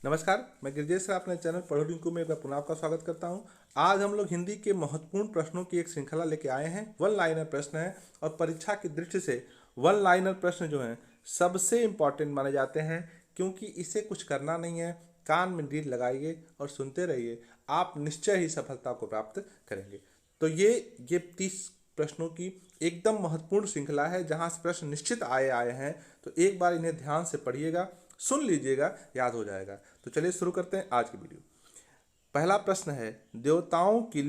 नमस्कार, मैं गिरिजेश सर अपने चैनल पढ़ो रिंकू में एक बार पुनः आपका स्वागत करता हूं। आज हम लोग हिंदी के महत्वपूर्ण प्रश्नों की एक श्रृंखला लेके आए हैं। वन लाइनर प्रश्न है और परीक्षा की दृष्टि से वन लाइनर प्रश्न जो हैं सबसे इम्पॉर्टेंट माने जाते हैं, क्योंकि इसे कुछ करना नहीं है। कान में लीड लगाइए और सुनते रहिए, आप निश्चय ही सफलता को प्राप्त करेंगे। तो ये 30 प्रश्नों की एकदम महत्वपूर्ण श्रृंखला है, जहाँ से प्रश्न निश्चित आए हैं। तो एक बार इन्हें ध्यान से पढ़िएगा, सुन लीजिएगा, याद हो जाएगा। तो चलिए शुरू करते हैं आज की वीडियो। पहला प्रश्न है, देवताओं की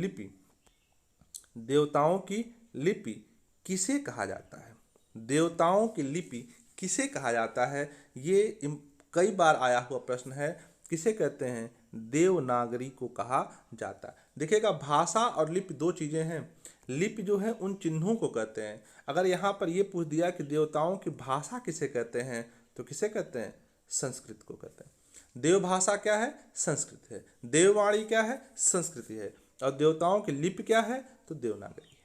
लिपि किसे कहा जाता है? देवताओं की लिपि किसे कहा जाता है? ये कई बार आया हुआ प्रश्न है। किसे कहते हैं? देवनागरी को कहा जाता है। देखिएगा, भाषा और लिपि दो चीजें हैं। लिपि जो है उन चिन्हों को कहते हैं। अगर यहाँ पर ये पूछ दिया कि देवताओं की भाषा किसे कहते हैं, तो किसे कहते हैं? संस्कृत को कहते हैं। देव भाषा क्या है? संस्कृत है। देववाणी क्या है? संस्कृति है। और देवताओं की लिपि क्या है? तो देवनागरी है।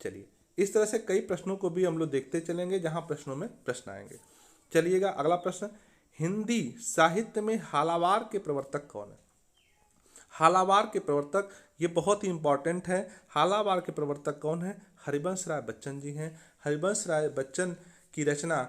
चलिए, इस तरह से कई प्रश्नों को भी हम लोग देखते चलेंगे, जहां प्रश्नों में प्रश्न आएंगे। चलिएगा, अगला प्रश्न, हिंदी साहित्य में हालावार के प्रवर्तक कौन है? हालावार के प्रवर्तक, ये बहुत ही इंपॉर्टेंट है। हालावार के प्रवर्तक कौन है? हरिवंश राय बच्चन जी हैं। हरिवंश राय बच्चन की रचना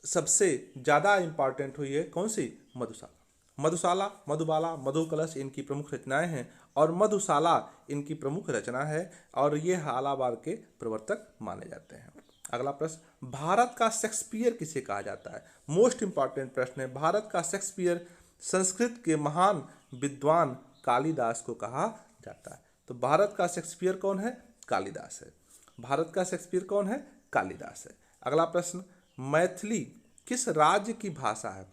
सबसे ज़्यादा इंपॉर्टेंट हुई है कौन सी? मधुशाला। मधुशाला, मधुबाला, मधु कलश इनकी प्रमुख रचनाएं हैं और मधुशाला इनकी प्रमुख रचना है, और ये हालावार के प्रवर्तक माने जाते हैं। अगला प्रश्न, भारत का शेक्सपियर किसे कहा जाता है? मोस्ट इंपॉर्टेंट प्रश्न है। भारत का शेक्सपियर संस्कृत के महान विद्वान कालिदास को कहा जाता है। तो भारत का शेक्सपियर कौन है? कालिदास है। भारत का शेक्सपियर कौन है? कालिदास है। अगला प्रश्न, मैथिली किस राज्य की भाषा है?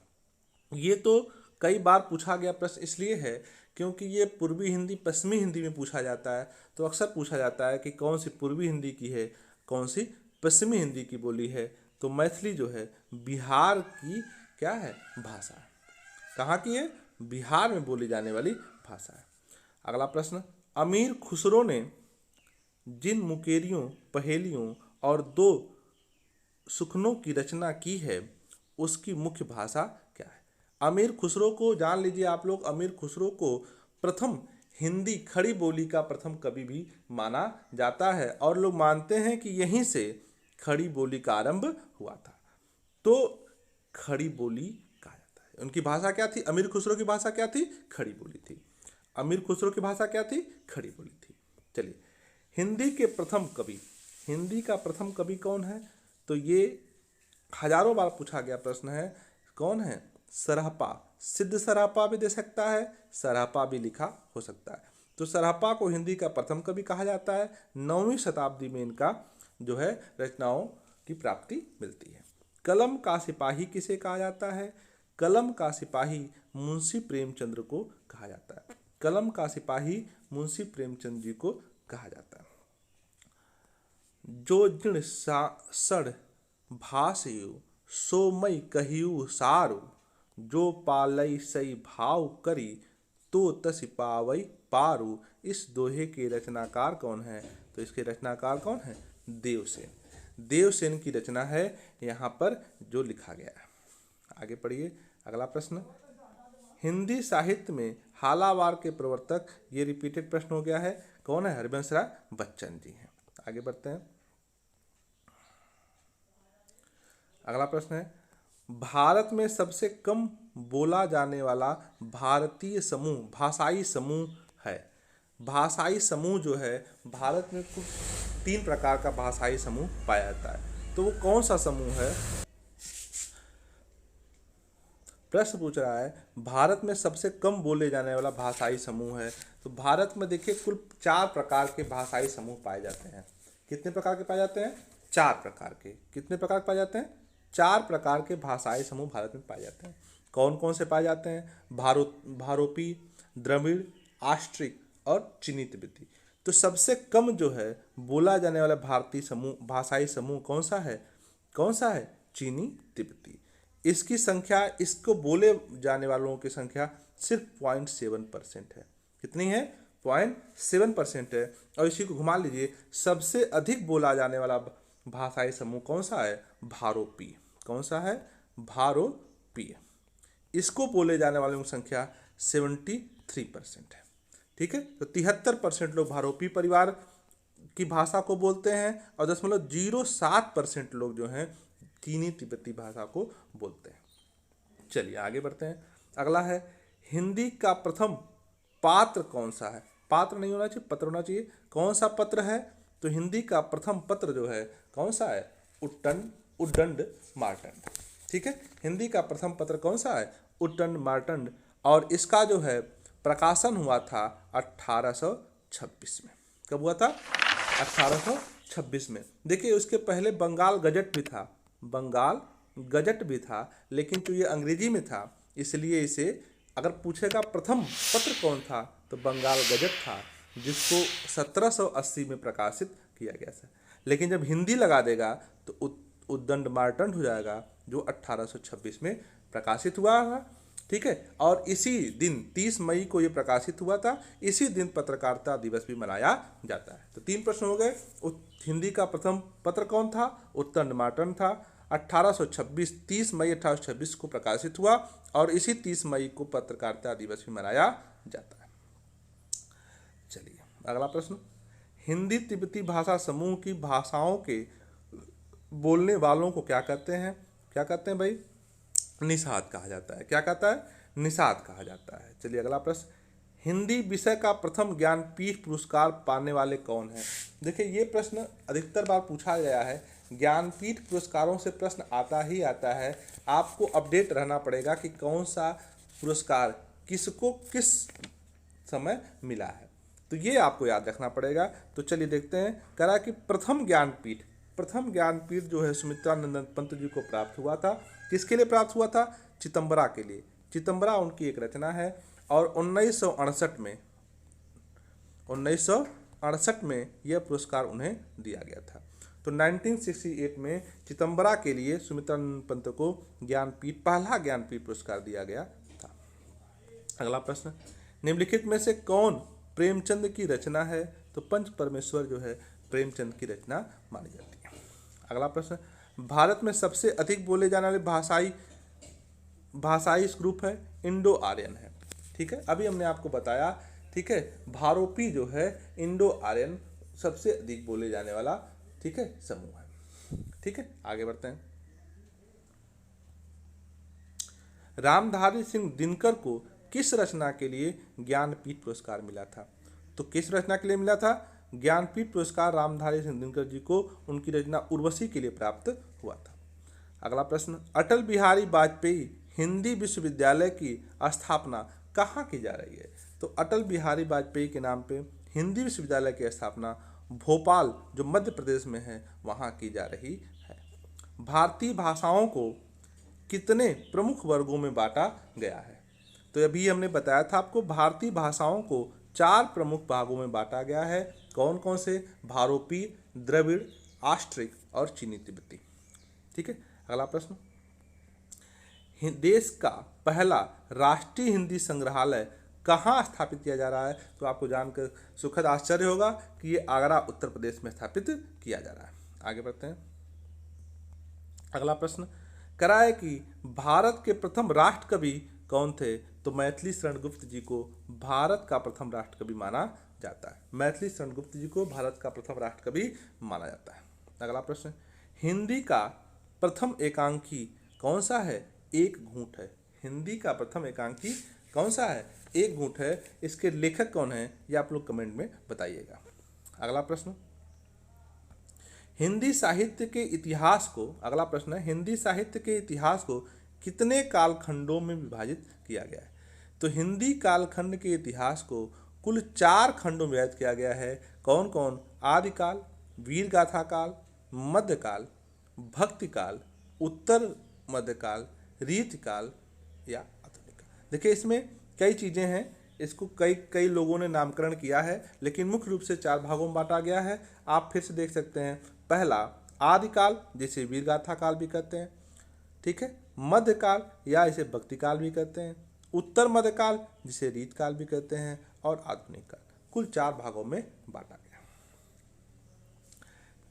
ये तो कई बार पूछा गया प्रश्न इसलिए है क्योंकि ये पूर्वी हिंदी पश्चिमी हिंदी में पूछा जाता है। तो अक्सर पूछा जाता है कि कौन सी पूर्वी हिंदी की है, कौन सी पश्चिमी हिंदी की बोली है। तो मैथिली जो है बिहार की क्या है? भाषा है। कहाँ की है? बिहार में बोली जाने वाली भाषा है। अगला प्रश्न, अमीर खुसरो ने जिन मुकेरियों, पहेलियों और दो सुखनों की रचना की है, उसकी मुख्य भाषा क्या है? अमीर खुसरो को जान लीजिए आप लोग। अमीर खुसरो को प्रथम हिंदी खड़ी बोली का प्रथम कवि भी माना जाता है, और लोग मानते हैं कि यहीं से खड़ी बोली का आरंभ हुआ था। तो खड़ी बोली कहा जाता है। उनकी भाषा क्या थी? अमीर खुसरो की भाषा क्या थी? खड़ी बोली थी। अमीर खुसरो की भाषा क्या थी? खड़ी बोली थी। चलिए, हिंदी के प्रथम कवि, हिंदी का प्रथम कवि कौन है? तो ये हजारों बार पूछा गया प्रश्न है। कौन है? सरहपा। सिद्ध सरहपा भी दे सकता है, सरहपा भी लिखा हो सकता है। तो सरहपा को हिंदी का प्रथम कवि कहा जाता है। 9वीं शताब्दी में इनका जो है रचनाओं की प्राप्ति मिलती है। कलम का सिपाही किसे कहा जाता है? कलम का सिपाही मुंशी प्रेमचंद्र को कहा जाता है। कलम का सिपाही मुंशी प्रेमचंद जी को कहा जाता है। जो जिण सड़ भाषयु सो मई कहियु सारु, जो पालई सई भाव करी तो तसि पावई पारू। इस दोहे के रचनाकार कौन है? तो इसके रचनाकार कौन है? देवसेन। देवसेन की रचना है यहाँ पर जो लिखा गया है। आगे पढ़िए, अगला प्रश्न, हिंदी साहित्य में हालावार के प्रवर्तक, ये रिपीटेड प्रश्न हो गया है, कौन है? हरिवंश राय बच्चन जी हैं। आगे बढ़ते हैं। अगला प्रश्न है, भारत में सबसे कम बोला जाने वाला भारतीय समूह, भाषाई समूह है। भाषाई समूह जो है, भारत में कुल 3 प्रकार का भाषाई समूह पाया जाता है। तो वो कौन सा समूह है? प्रश्न पूछ रहा है भारत में सबसे कम बोले जाने वाला भाषाई समूह है। तो भारत में देखिए कुल 4 प्रकार के भाषाई समूह पाए जाते हैं। कितने प्रकार के पाए जाते हैं? 4 प्रकार के। कितने प्रकार के पाए जाते हैं? 4 प्रकार के भाषाई समूह भारत में पाए जाते हैं। कौन कौन से पाए जाते हैं? भारोपी, द्रविड़, आस्ट्रिक और चीनी तिब्बती। तो सबसे कम जो है बोला जाने वाला भारतीय समूह, भाषाई समूह कौन सा है? कौन सा है? चीनी तिब्बती। इसकी संख्या, इसको बोले जाने वालों की संख्या सिर्फ 0.7% है। कितनी है? 0.7% है। और इसी को घुमा लीजिए, सबसे अधिक बोला जाने वाला भाषाई समूह कौन सा है? भारोपी। कौन सा है? भारोपी। इसको बोले जाने वालों की संख्या 73% है। ठीक है, तो 73% लोग भारोपी परिवार की भाषा को बोलते हैं और 0.07% लोग जो हैं चीनी तिब्बती भाषा को बोलते हैं। चलिए आगे बढ़ते हैं। अगला है, हिंदी का प्रथम पात्र कौन सा है? पात्र नहीं होना चाहिए, पत्र होना चाहिए। कौन सा पत्र है? तो हिंदी का प्रथम पत्र जो है कौन सा है? उद्दंड मार्तंड। ठीक है, हिंदी का प्रथम पत्र कौन सा है? उद्दंड मार्तंड। और इसका जो है प्रकाशन हुआ था 1826 में। कब हुआ था? 1826 में। देखिए उसके पहले बंगाल गजट भी था, बंगाल गजट भी था, लेकिन तो ये अंग्रेजी में था, इसलिए इसे अगर पूछेगा प्रथम पत्र कौन था तो बंगाल गजट था, जिसको 1780 में प्रकाशित किया गया था। लेकिन जब हिंदी लगा देगा तो उद्दंड मार्तंड हो जाएगा, जो 1826 में प्रकाशित हुआ था। ठीक है, और इसी दिन 30 मई को ये प्रकाशित हुआ था। इसी दिन पत्रकारिता दिवस भी मनाया जाता है। तो 3 प्रश्न हो गए। हिंदी का प्रथम पत्र कौन था? उद्दंड मार्तंड था। 1826 30 मई 1826 को प्रकाशित हुआ और इसी 30 मई को पत्रकारिता दिवस भी मनाया जाता है। चलिए अगला प्रश्न, हिंदी तिब्बती भाषा समूह की भाषाओं के बोलने वालों को क्या कहते हैं? क्या कहते हैं भाई? निषाद कहा जाता है। क्या कहता है? निषाद कहा जाता है। चलिए अगला प्रश्न, हिंदी विषय का प्रथम ज्ञानपीठ पुरस्कार पाने वाले कौन हैं? देखिए ये प्रश्न अधिकतर बार पूछा गया है। ज्ञानपीठ पुरस्कारों से प्रश्न आता ही आता है। आपको अपडेट रहना पड़ेगा कि कौन सा पुरस्कार किसको किस समय मिला है, तो ये आपको याद रखना पड़ेगा। तो चलिए देखते हैं। करा कि प्रथम ज्ञानपीठ जो है सुमित्रानंद पंत जी को प्राप्त हुआ था। किसके लिए प्राप्त हुआ था? चितंबरा के लिए। चितंबरा उनकी एक रचना है और 1968 में यह पुरस्कार उन्हें दिया गया था। तो 1968 में चितंबरा के लिए सुमित्रानंद पंत को पहला ज्ञानपीठ पुरस्कार दिया गया था। अगला प्रश्न, निम्नलिखित में से कौन प्रेमचंद की रचना है? तो पंच परमेश्वर जो है प्रेमचंद की रचना मानी जाती है। अगला प्रश्न, भारत में सबसे अधिक बोले जाने वाले भाषाई ग्रुप है इंडो आर्यन है। ठीक है, अभी हमने आपको बताया। ठीक है, भारोपी जो है इंडो आर्यन सबसे अधिक बोले जाने वाला ठीक है समूह है। ठीक है, आगे बढ़ते हैं। रामधारी सिंह दिनकर को किस रचना के लिए ज्ञानपीठ पुरस्कार मिला था? तो किस रचना के लिए मिला था? ज्ञानपीठ पुरस्कार रामधारी सिंह दिनकर जी को उनकी रचना उर्वशी के लिए प्राप्त हुआ था। अगला प्रश्न, अटल बिहारी वाजपेयी हिंदी विश्वविद्यालय की स्थापना कहाँ की जा रही है? तो अटल बिहारी वाजपेयी के नाम पे हिंदी विश्वविद्यालय की स्थापना भोपाल जो मध्य प्रदेश में है वहाँ की जा रही है। भारतीय भाषाओं को कितने प्रमुख वर्गों में बांटा गया है? तो अभी हमने बताया था आपको, भारतीय भाषाओं को 4 प्रमुख भागों में बांटा गया है। कौन कौन से? भारोपी, द्रविड़, आस्ट्रिक और चीनी तिब्बती। ठीक है, अगला प्रश्न, देश का पहला राष्ट्रीय हिंदी संग्रहालय कहाँ स्थापित किया जा रहा है? तो आपको जानकर सुखद आश्चर्य होगा कि ये आगरा उत्तर प्रदेश में स्थापित किया जा रहा है। आगे बढ़ते हैं। अगला प्रश्न कराए कि भारत के प्रथम राष्ट्रकवि कौन थे? तो मैथिली शरण गुप्त जी को भारत का प्रथम राष्ट्रकवि माना जाता है। मैथिली शरण गुप्त जी को भारत का प्रथम राष्ट्रकवि माना जाता है। अगला प्रश्न, हिंदी का प्रथम एकांकी कौन सा है? एक घूंट है। हिंदी का प्रथम एकांकी कौन सा है? एक घूंट है। इसके लेखक कौन है ये आप लोग कमेंट में बताइएगा। अगला प्रश्न, हिंदी साहित्य के इतिहास को, अगला प्रश्न है, हिंदी साहित्य के इतिहास को कितने कालखंडों में विभाजित किया गया है? तो हिंदी कालखंड के इतिहास को कुल 4 खंडों में विभाजित किया गया है। कौन कौन? आदिकाल, वीर गाथा काल, मध्यकाल, भक्तिकाल, उत्तर मध्यकाल, रीतिकाल या आधुनिक काल। देखिए इसमें कई चीज़ें हैं, इसको कई लोगों ने नामकरण किया है, लेकिन मुख्य रूप से 4 भागों में बांटा गया है। आप फिर से देख सकते हैं। पहला आदिकाल, जिसे वीरगाथा काल भी कहते हैं। ठीक है, मध्यकाल या इसे भक्तिकाल भी कहते हैं, उत्तर मध्यकाल जिसे रीतकाल भी कहते हैं, और आधुनिक काल। कुल 4 भागों में बांटा गया।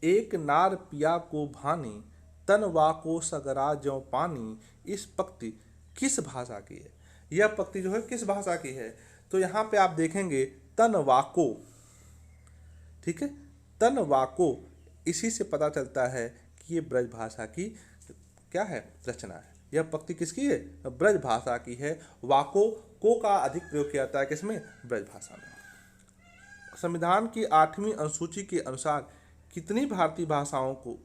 एक नार पिया को भानी, तन वाको सगरा ज्यों पानी, इस पंक्ति किस भाषा की है? यह पंक्ति जो है किस भाषा की है? तो यहाँ पे आप देखेंगे तनवाको, ठीक है, तनवाको, इसी से पता चलता है कि ये ब्रज भाषा की क्या है, रचना है। यह पंक्ति किसकी है? ब्रज भाषा की है। वाको, को का अधिक प्रयोग किया जाता है किसमें? ब्रज भाषा में। संविधान की 8वीं अनुसूची के अनुसार कितनी भारतीय भाषाओं को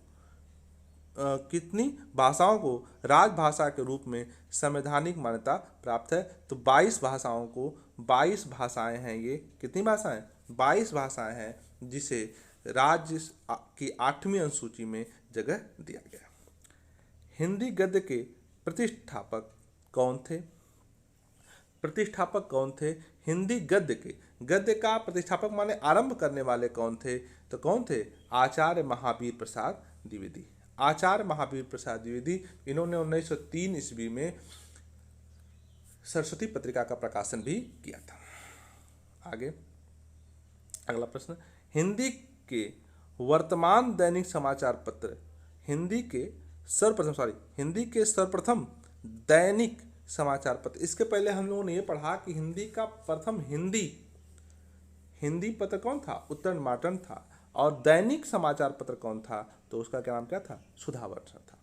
कितनी भाषाओं को राजभाषा के रूप में संवैधानिक मान्यता प्राप्त है? तो 22 भाषाओं को, 22 भाषाएं हैं ये। कितनी भाषाएं? 22 भाषाएं हैं जिसे राज्य की 8वीं अनुसूची में जगह दिया गया। हिंदी गद्य के प्रतिष्ठापक कौन थे? प्रतिष्ठापक कौन थे? हिंदी गद्य के, गद्य का प्रतिष्ठापक माने आरंभ करने वाले कौन थे? तो कौन थे? आचार्य महावीर प्रसाद द्विवेदी। आचार्य महावीर प्रसाद द्विवेदी, इन्होंने 1903 ईस्वी में सरस्वती पत्रिका का प्रकाशन भी किया था। आगे अगला प्रश्न, हिंदी के वर्तमान दैनिक समाचार पत्र, हिंदी के सर्वप्रथम दैनिक समाचार पत्र। इसके पहले हम लोगों ने ये पढ़ा कि हिंदी का प्रथम हिंदी पत्र कौन था? उत्तर मार्टन था। और दैनिक समाचार पत्र कौन था? तो उसका क्या नाम क्या था? सुधावर्षण था।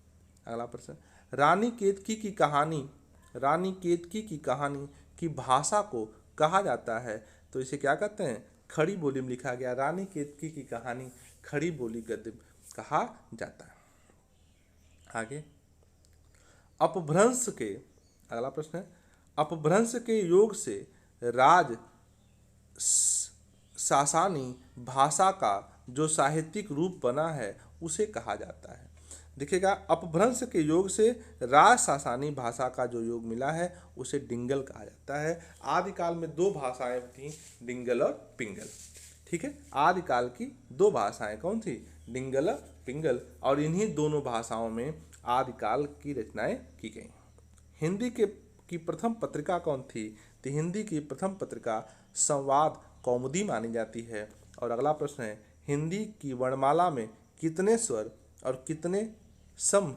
अगला प्रश्न, रानी केतकी की कहानी की भाषा को कहा जाता है? तो इसे क्या कहते हैं? खड़ी बोली में लिखा गया। रानी केतकी की कहानी खड़ी बोली गद्य कहा जाता है। आगे अपभ्रंश के, अगला प्रश्न है, अपभ्रंश के योग से राज सासानी भाषा का जो साहित्यिक रूप बना है उसे कहा जाता है। देखिएगा, अपभ्रंश के योग से राज सासानी भाषा का जो योग मिला है उसे डिंगल कहा जाता है। आदिकाल में 2 भाषाएं थीं, डिंगल और पिंगल। ठीक है, आदिकाल की 2 भाषाएं कौन थी? डिंगल और पिंगल। और इन्हीं दोनों भाषाओं में आदिकाल की रचनाएं की गई। हिंदी की प्रथम पत्रिका कौन थी? तो हिंदी की प्रथम पत्रिका संवाद कौमुदी मानी जाती है। और अगला प्रश्न है, हिंदी की वर्णमाला में कितने स्वर और कितने सम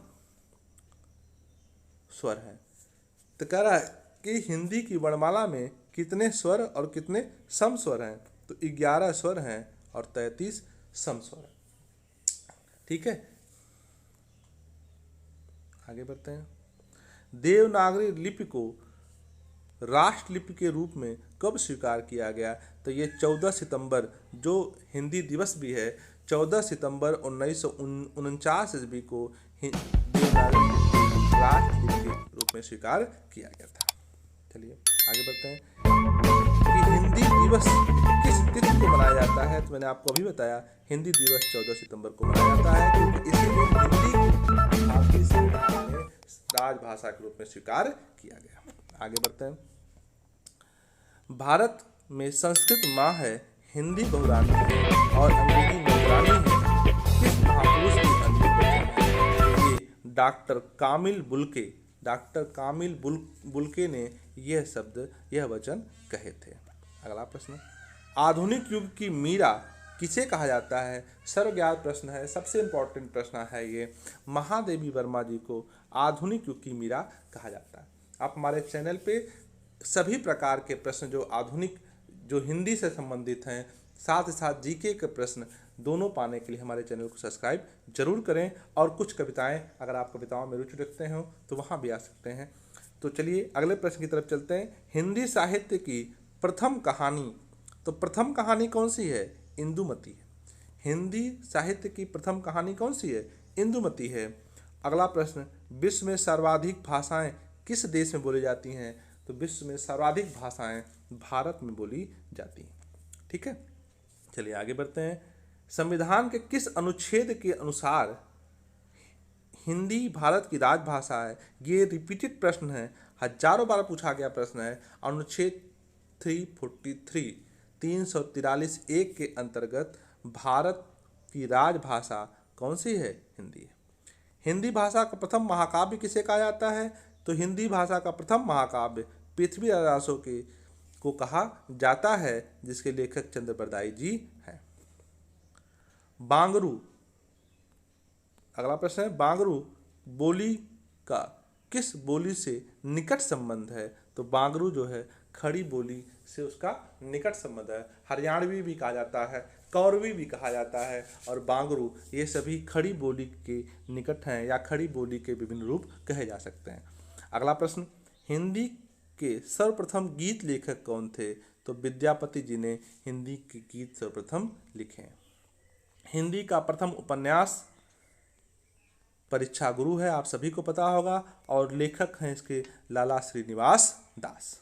स्वर हैं? तो कह रहा है कि हिंदी की वर्णमाला में कितने स्वर और कितने सम स्वर हैं? तो 11 स्वर हैं और 33 सम स्वर हैं। ठीक है, आगे बढ़ते हैं। देवनागरी लिपि को राष्ट्रलिपि के रूप में कब स्वीकार किया गया? तो ये 14 सितंबर, जो हिंदी दिवस भी है, 14 सितंबर 1949 ईस्वी को देवनागरी राष्ट्रलिपि के रूप में स्वीकार किया गया था। चलिए आगे बढ़ते हैं कि हिंदी दिवस किस तिथि को मनाया जाता है? तो मैंने आपको अभी बताया, हिंदी दिवस 14 सितंबर को मनाया जाता है, क्योंकि इसी दिन हिंदी भारतीय संविधान में राजभाषा के रूप में स्वीकार किया गया। आगे बढ़ते हैं। भारत में संस्कृत माँ है, हिंदी बहुरानी है और अंग्रेजी नौकरानी है। किस महापुरुष की अंतिम वचन है? ये डॉक्टर कामिल बुल्के ने यह वचन कहे थे। अगला प्रश्न, आधुनिक युग की मीरा किसे कहा जाता है? सर्वज्ञात प्रश्न है, सबसे इंपॉर्टेंट प्रश्न है ये। महादेवी वर्मा जी को आधुनिक युग की मीरा कहा जाता है। आप हमारे चैनल पे सभी प्रकार के प्रश्न जो हिंदी से संबंधित हैं, साथ ही साथ जीके के प्रश्न दोनों पाने के लिए हमारे चैनल को सब्सक्राइब जरूर करें। और कुछ कविताएं, अगर आप कविताओं में रुचि रखते हो तो वहाँ भी आ सकते हैं। तो चलिए अगले प्रश्न की तरफ चलते हैं। हिंदी साहित्य की प्रथम कहानी, तो प्रथम कहानी कौन सी है? इंदुमती है। हिंदी साहित्य की प्रथम कहानी कौन सी है? इंदुमती है। अगला प्रश्न, विश्व में सर्वाधिक भाषाएं किस देश में बोली जाती हैं? तो विश्व में सर्वाधिक भाषाएं भारत में बोली जाती हैं। ठीक है, चलिए आगे बढ़ते हैं। संविधान के किस अनुच्छेद के अनुसार हिंदी भारत की राजभाषा है? ये रिपीटेड प्रश्न है, हजारों बार पूछा गया प्रश्न है। अनुच्छेद 343(1) के अंतर्गत भारत की राजभाषा कौन सी है? हिंदी है। हिंदी भाषा का प्रथम महाकाव्य किसे कहा जाता है? तो हिंदी भाषा का प्रथम महाकाव्य पृथ्वीराज रासो को कहा जाता है, जिसके लेखक चंद्र बरदाई जी हैं। बांगरू, अगला प्रश्न है, बांगरू बोली का किस बोली से निकट संबंध है? तो बांगरू जो है खड़ी बोली से उसका निकट संबंध है। हरियाणवी भी कहा जाता है, कौरवी भी कहा जाता है, और बांगरू, ये सभी खड़ी बोली के निकट हैं या खड़ी बोली के विभिन्न रूप कहे जा सकते हैं। अगला प्रश्न, हिंदी के सर्वप्रथम गीत लेखक कौन थे? तो विद्यापति जी ने हिंदी के गीत सर्वप्रथम लिखे हैं। हिंदी का प्रथम उपन्यास परीक्षा गुरु है, आप सभी को पता होगा, और लेखक हैं इसके लाला श्रीनिवास दास।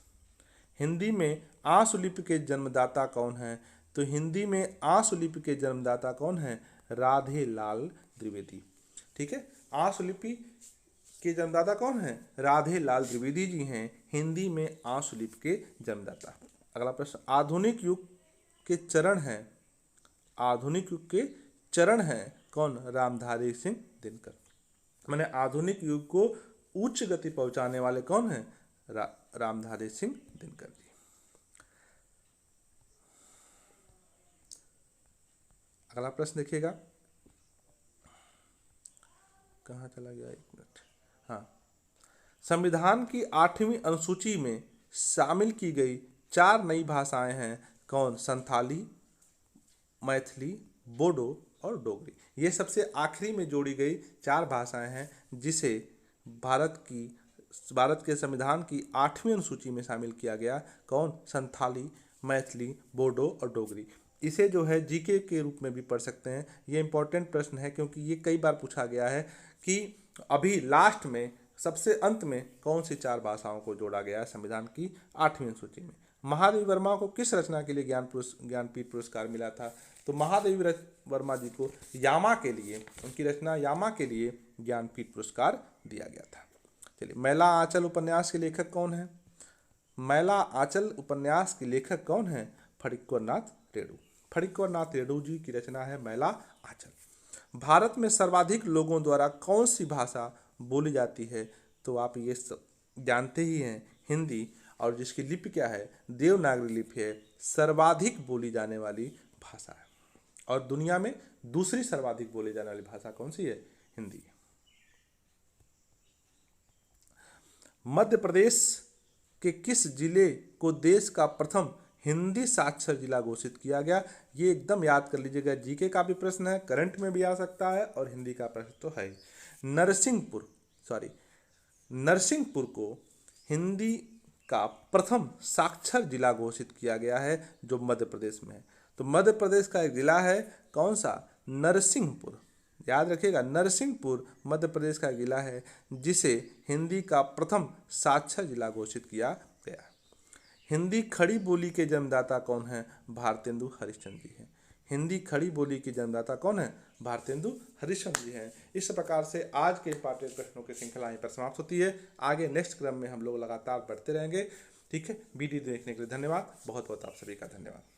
हिंदी में आंसू लिपि के जन्मदाता कौन है? तो हिंदी में आंसू लिपि के जन्मदाता कौन है? राधे लाल द्विवेदी। ठीक है, आंसू लिपि के जन्मदाता कौन है? राधे लाल द्विवेदी जी हैं हिंदी में आंसू लिपि के जन्मदाता। अगला प्रश्न, आधुनिक युग के चरण हैं, आधुनिक युग के चरण हैं कौन? रामधारी सिंह दिनकर। मैंने आधुनिक युग को उच्च गति पहुंचाने वाले कौन हैं? रामधारी सिंह दिनकर जी। अगला प्रश्न देखिएगा, कहाँ चला गया, एक मिनट। हाँ, संविधान की 8वीं अनुसूची में शामिल की गई 4 नई भाषाएं हैं कौन? संथाली, मैथिली, बोडो और डोगरी। ये सबसे आखिरी में जोड़ी गई 4 भाषाएं हैं जिसे भारत के संविधान की 8वीं अनुसूची में शामिल किया गया। कौन? संथाली, मैथिली, बोडो और डोगरी। इसे जो है जीके के रूप में भी पढ़ सकते हैं। ये इंपॉर्टेंट प्रश्न है क्योंकि ये कई बार पूछा गया है कि अभी लास्ट में सबसे अंत में कौन सी 4 भाषाओं को जोड़ा गया है संविधान की 8वीं अनुसूची में। महादेवी वर्मा को किस रचना के लिए ज्ञानपीठ पुरस्कार मिला था? तो महादेवी वर्मा जी को यामा के लिए, उनकी रचना यामा के लिए ज्ञानपीठ पुरस्कार दिया गया था। चलिए, मैला आंचल उपन्यास के लेखक कौन है? मैला आंचल उपन्यास के लेखक कौन है? फणिक्वर नाथ रेणु। फणिक्वर नाथ रेणु जी की रचना है मैला आंचल। भारत में सर्वाधिक लोगों द्वारा कौन सी भाषा बोली जाती है? तो आप ये सब जानते ही हैं, हिंदी, और जिसकी लिपि क्या है? देवनागरी लिपि है, सर्वाधिक बोली जाने वाली भाषा है। और दुनिया में दूसरी सर्वाधिक बोली जाने वाली भाषा कौन सी है? हिंदी। मध्य प्रदेश के किस जिले को देश का प्रथम हिंदी साक्षर जिला घोषित किया गया? ये एकदम याद कर लीजिएगा, जीके का भी प्रश्न है, करंट में भी आ सकता है और हिंदी का प्रश्न तो है। नरसिंहपुर को हिंदी का प्रथम साक्षर जिला घोषित किया गया है जो मध्य प्रदेश में है। तो मध्य प्रदेश का एक जिला है, कौन सा? नरसिंहपुर। याद रखिएगा, नरसिंहपुर मध्य प्रदेश का जिला है जिसे हिंदी का प्रथम साक्षर जिला घोषित किया गया। हिंदी खड़ी बोली के जन्मदाता कौन है? भारतेंदु हरिश्चंद्र जी हैं। हिंदी खड़ी बोली के जन्मदाता कौन है? भारतेंदु हरिश्चंद्र जी हैं। इस प्रकार से आज के इंपॉर्टेंट प्रश्नों की श्रृंखला यहीं पर समाप्त होती है। आगे नेक्स्ट क्रम में हम लोग लगातार बढ़ते रहेंगे। ठीक है, वीडियो देखने के लिए धन्यवाद, बहुत बहुत आप सभी का धन्यवाद।